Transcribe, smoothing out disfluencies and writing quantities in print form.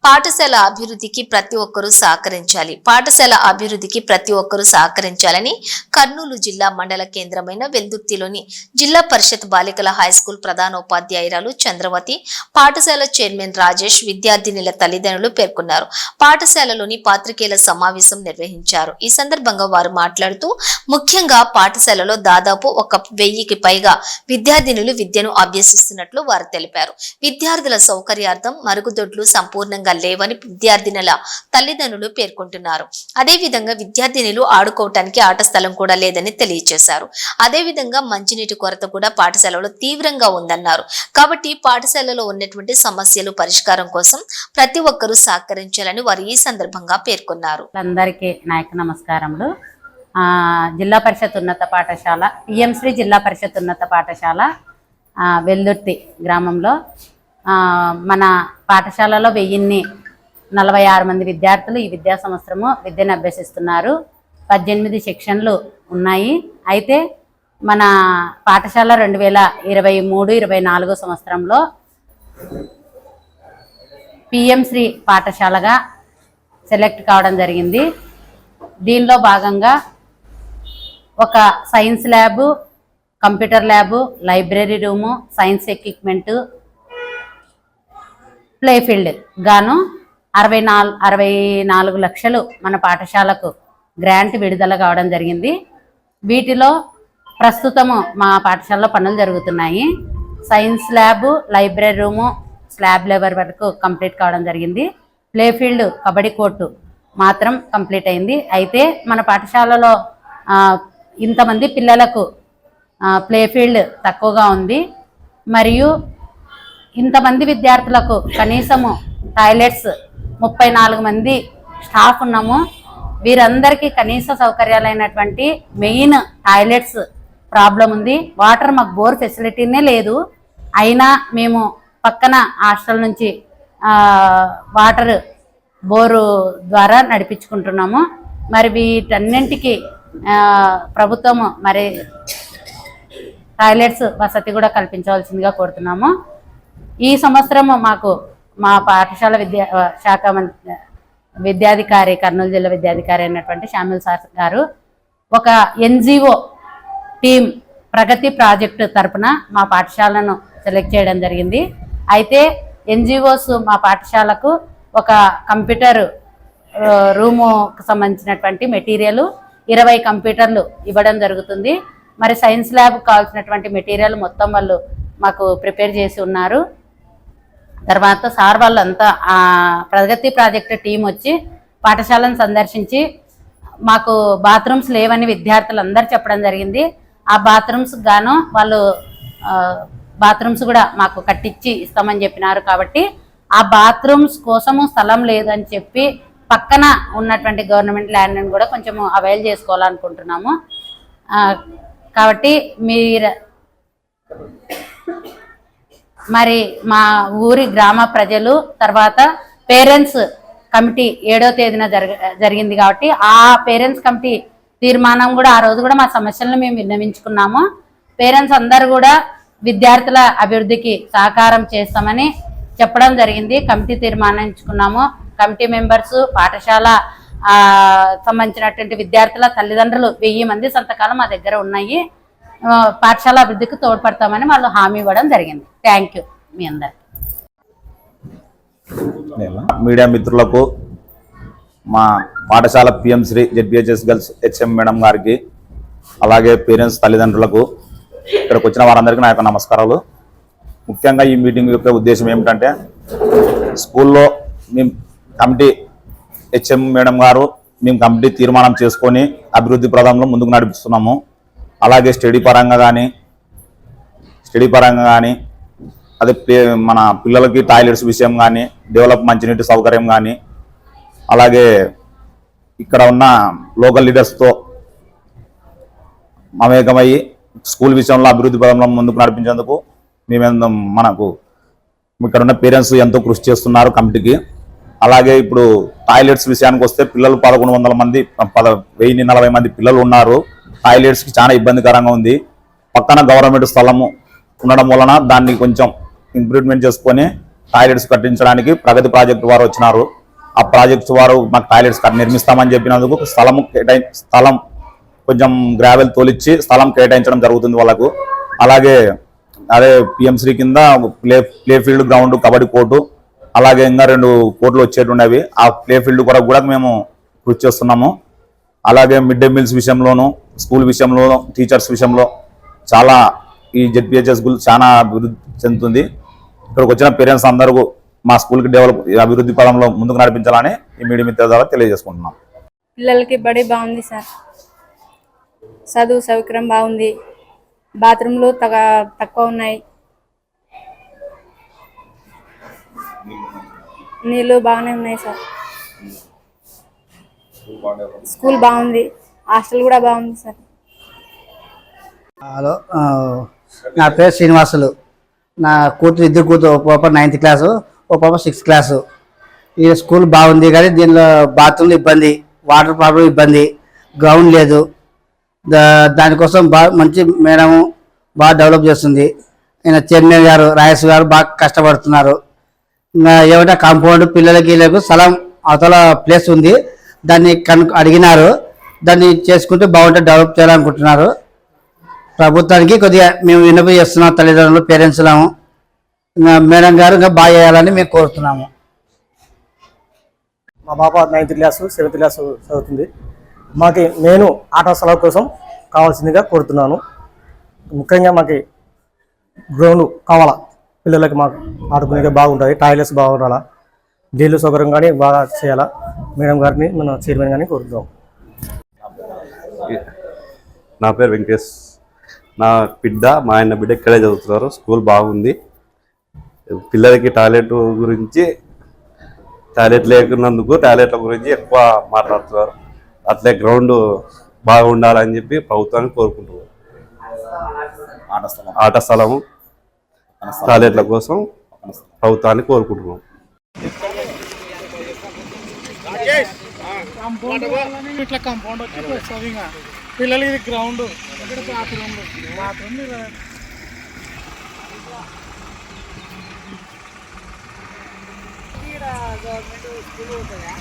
పాఠశాల అభివృద్ధికి ప్రతి ఒక్కరూ సహకరించాలని కర్నూలు జిల్లా మండల కేంద్రమైన వెల్దుర్తిలోని జిల్లా పరిషత్ బాలికల హైస్కూల్ ప్రధానోపాధ్యాయురాలు చంద్రవతి, పాఠశాల చైర్మన్ రాజేష్, విద్యార్థినుల తల్లిదండ్రులు పేర్కొన్నారు. పాఠశాలలోని పాత్రికేయుల సమావేశం నిర్వహించారు. ఈ సందర్భంగా వారు మాట్లాడుతూ ముఖ్యంగా పాఠశాలలో దాదాపు 1000కి పైగా విద్యార్థినులు విద్యను అభ్యసిస్తున్నట్లు వారు తెలిపారు. విద్యార్థుల సౌకర్యార్థం మరుగుదొడ్లు సంపూర్ణంగా లేవని విద్యార్థినుల తల్లిదండ్రులు పేర్కొంటున్నారు. అదేవిధంగా విద్యార్థినులు ఆడుకోవటానికి ఆట స్థలం కూడా లేదని తెలియజేశారు. అదేవిధంగా మంచినీటి కొరత కూడా పాఠశాలలో తీవ్రంగా ఉందన్నారు. కాబట్టి పాఠశాలలో ఉన్నటువంటి సమస్యలు పరిష్కారం కోసం ప్రతి ఒక్కరూ సహకరించాలని వారు ఈ సందర్భంగా పేర్కొన్నారు. అందరికీ నాయక నమస్కారములు. జిల్లా పరిషత్ ఉన్నత పాఠశాల పిఎంశ్రీ జిల్లా పరిషత్ ఉన్నత పాఠశాల వెల్దుర్తి గ్రామంలో మన పాఠశాలలో 1046 మంది విద్యార్థులు ఈ విద్యా సంవత్సరము విద్యను అభ్యసిస్తున్నారు. 18 సెక్షన్లు ఉన్నాయి. అయితే మన పాఠశాల 2023-24 సంవత్సరంలో పిఎంశ్రీ పాఠశాలగా సెలెక్ట్ కావడం జరిగింది. దీనిలో భాగంగా ఒక science lab, computer lab, library room, science equipment, play field గాను 64 లక్షలు మన పాఠశాలకు గ్రాంట్ విడుదల కావడం జరిగింది. వీటిలో ప్రస్తుతము మా పాఠశాలలో పనులు జరుగుతున్నాయి. Science lab, library room slab level వరకు కంప్లీట్ కావడం జరిగింది. ప్లే ఫీల్డ్, కబడ్డీ కోర్టు మాత్రం కంప్లీట్ అయింది. అయితే మన పాఠశాలలో ఇంతమంది పిల్లలకు ప్లే ఫీల్డ్ తక్కువగా ఉంది. మరియు ఇంతమంది విద్యార్థులకు కనీసము టాయిలెట్స్ 34 మంది స్టాఫ్ ఉన్నాము. వీరందరికీ కనీస సౌకర్యాలైనటువంటి మెయిన్ టాయిలెట్స్ ప్రాబ్లం ఉంది. వాటర్ మాకు బోర్ ఫెసిలిటీనే లేదు. అయినా మేము పక్కన హాస్టల్ నుంచి వాటర్ బోరు ద్వారా నడిపించుకుంటున్నాము. మరి వీటన్నింటికి ప్రభుత్వము మరి టాయిలెట్స్ వసతి కూడా కల్పించవలసిందిగా కోరుతున్నాము. ఈ సంవత్సరం మాకు మా పాఠశాల శాఖ విద్యాధికారి, కర్నూలు జిల్లా విద్యాధికారి అయినటువంటి శామ్యుల్ సార్ గారు ఒక ఎన్జిఓ టీమ్ ప్రగతి ప్రాజెక్టు తరపున మా పాఠశాలను సెలెక్ట్ చేయడం జరిగింది. అయితే ఎన్జిఓస్ మా పాఠశాలకు ఒక కంప్యూటర్ రూముకు సంబంధించినటువంటి మెటీరియల్ 20 కంప్యూటర్లు ఇవ్వడం జరుగుతుంది. మరి సైన్స్ ల్యాబ్ కావాల్సినటువంటి మెటీరియల్ మొత్తం వాళ్ళు మాకు ప్రిపేర్ చేసి ఉన్నారు. తర్వాత సార్ వాళ్ళంతా ప్రగతి ప్రాజెక్టు టీం వచ్చి పాఠశాలను సందర్శించి మాకు బాత్రూమ్స్ లేవని విద్యార్థులు అందరూ చెప్పడం జరిగింది. ఆ బాత్రూమ్స్ గాను వాళ్ళు బాత్రూమ్స్ కూడా మాకు కట్టించి ఇస్తామని చెప్పినారు. కాబట్టి ఆ బాత్రూమ్స్ కోసము స్థలం లేదని చెప్పి పక్కన ఉన్నటువంటి గవర్నమెంట్ ల్యాండ్ని కూడా కొంచెం అవైల్ చేసుకోవాలనుకుంటున్నాము. కాబట్టి మరి మా ఊరి గ్రామ ప్రజలు తర్వాత పేరెంట్స్ కమిటీ 7వ తేదీన జరిగింది. కాబట్టి ఆ పేరెంట్స్ కమిటీ తీర్మానం కూడా ఆ రోజు కూడా మా సమస్యలను మేము విన్నవించుకున్నాము. పేరెంట్స్ అందరూ కూడా విద్యార్థుల అభివృద్ధికి సహకారం చేస్తామని చెప్పడం జరిగింది. కమిటీ తీర్మానించుకున్నాము. కమిటీ మెంబర్స్, పాఠశాల సంబంధించినటువంటి విద్యార్థుల తల్లిదండ్రులు 1000 మంది సంతకాలు మా దగ్గర ఉన్నాయి. పాఠశాల అభివృద్ధికి తోడ్పడతామని వాళ్ళు హామీ ఇవ్వడం జరిగింది. థ్యాంక్ యూ మీ అందరికి. మీడియా మిత్రులకు, మా పాఠశాల PM SHRI ZPHS girls HM madam గారికి, అలాగే పేరెంట్స్ తల్లిదండ్రులకు, ఇక్కడికి వచ్చిన వారందరికీ నా యొక్క నమస్కారాలు. ముఖ్యంగా ఈ మీటింగ్ యొక్క ఉద్దేశం ఏమిటంటే, స్కూల్లో మేము కమిటీ హెచ్ఎం మేడం గారు మేము కమిటీ తీర్మానం చేసుకొని అభివృద్ధి ప్రదంలో ముందుకు నడిపిస్తున్నాము. అలాగే స్టడీ పరంగా కానీ అదే మన పిల్లలకి టాయిలెట్స్ విషయం కానీ, డెవలప్ మంచినీటి సౌకర్యం కానీ, అలాగే ఇక్కడ ఉన్న లోకల్ లీడర్స్తో మమేకమయ్యి స్కూల్ విషయంలో అభివృద్ధి పదంలో ముందుకు నడిపించేందుకు మనకు ఇక్కడ ఉన్న పేరెంట్స్ ఎంతో కృషి చేస్తున్నారు కమిటీకి. అలాగే ఇప్పుడు టాయిలెట్స్ విషయానికి వస్తే పిల్లలు 1100 మంది 1040 మంది పిల్లలు ఉన్నారు. టాయిలెట్స్కి చాలా ఇబ్బందికరంగా ఉంది. పక్కన గవర్నమెంట్ స్థలము ఉండడం వలన దాన్ని కొంచెం ఇంప్రూవ్మెంట్ చేసుకొని టాయిలెట్స్ కట్టించడానికి ప్రగతి ప్రాజెక్టు వారు వచ్చినారు. ఆ ప్రాజెక్ట్స్ వారు మాకు టాయిలెట్స్ నిర్మిస్తామని చెప్పినందుకు స్థలం కొంచెం గ్రావెల్ తోలిచ్చి స్థలం కేటాయించడం జరుగుతుంది వాళ్ళకు. అలాగే అదే పిఎంశ్రీ కింద play field, ground, kabaddi court, అలాగే ఇంకా 2 కోర్టులు వచ్చేటుండేవి. ఆ ప్లే ఫీల్డ్ కొరకు కూడా మేము కృషి చేస్తున్నాము. అలాగే మిడ్ డే మీల్స్ విషయంలోనూ, స్కూల్ విషయంలో, టీచర్స్ విషయంలో చాలా ఈ జెడ్పీహెచ్ఎస్ స్కూల్ చాలా అభివృద్ధి చెందుతుంది. ఇక్కడికి వచ్చిన పేరెంట్స్ అందరూ మా స్కూల్కి అభివృద్ధి పదంలో ముందుకు నడిపించాలని ఈ మీడియా మిత్రుల ద్వారా తెలియజేసుకుంటున్నాం. పిల్లలకి బడి బాగుంది సార్, చదువు సౌకర్యం బాగుంది, బాత్రూంలు తక్కువ ఉన్నాయి, నీళ్ళు బాగానే ఉన్నాయి సార్, స్కూల్ బాగుంది, హాస్టల్ కూడా బాగుంది సార్. హలో, నా పేరు శ్రీనివాసులు. నా ఇద్దరు కూతురు, ఒక పాప 9th క్లాసు, ఒక పాప 6th క్లాసు. ఈ స్కూల్ బాగుంది కానీ దీనిలో బాత్రూమ్లు ఇబ్బంది, వాటర్ ప్రాబ్లం ఇబ్బంది, గ్రౌండ్ లేదు. దానికోసం మంచి మేడం బాగా డెవలప్ చేస్తుంది. ఆయన చైర్మన్ గారు, రాయస్ గారు బాగా కష్టపడుతున్నారు. ఇంకా ఏమంటే కాంపౌండ్ పిల్లలకి స్థలం అవతల ప్లేస్ ఉంది, దాన్ని అడిగినారు. దాన్ని చేసుకుంటే బాగుంటుంది, డెవలప్ చేయాలనుకుంటున్నారు. ప్రభుత్వానికి కొద్దిగా మేము విన్నపం చేస్తున్నాం, తల్లిదండ్రులు, పేరెంట్స్లాము. మేడం గారు ఇంకా బాగా చేయాలని మేము కోరుతున్నాము. మా పాప 9th క్లాసు, 7th క్లాసు చదువుతుంది. మాకు నేను ఆట స్థలం కోసం కావాల్సిందిగా కోరుతున్నాను. ముఖ్యంగా మాకు గ్రౌండ్ కావాలా, పిల్లలకి మాకు ఆడుకునే బాగుంటుంది, టాయిలెట్స్ బాగుండాలా, నీళ్ళు సౌకర్యం కానీ బాగా చేయాలా. మేడం గారిని మన చైర్మన్ గారిని కోరుతున్నాం. నా పేరు వెంకటేష్. నా బిడ్డ, మా ఆయన బిడ్డ ఇక్కడే చదువుతున్నారు. స్కూల్ బాగుంది. పిల్లలకి టాయిలెట్ లేకున్నందుకు టాయిలెట్ల గురించి ఎక్కువ మాట్లాడుతున్నారు. అట్లే గ్రౌండ్ బాగుండాలని చెప్పి ప్రభుత్వాన్ని కోరుకుంటున్నారు. ఆట స్థలము, టాయిలెట్ల కోసం ప్రభుత్వాన్ని కోరుకుంటున్నాం. ఇట్లా కాంపౌండ్ వచ్చి వస్తుంది. ఇంకా పిల్లలకి ఇది గ్రౌండ్, ఇక్కడ బాత్రూమ్ గవర్నమెంట్ స్కూల్ ఉంటుందా?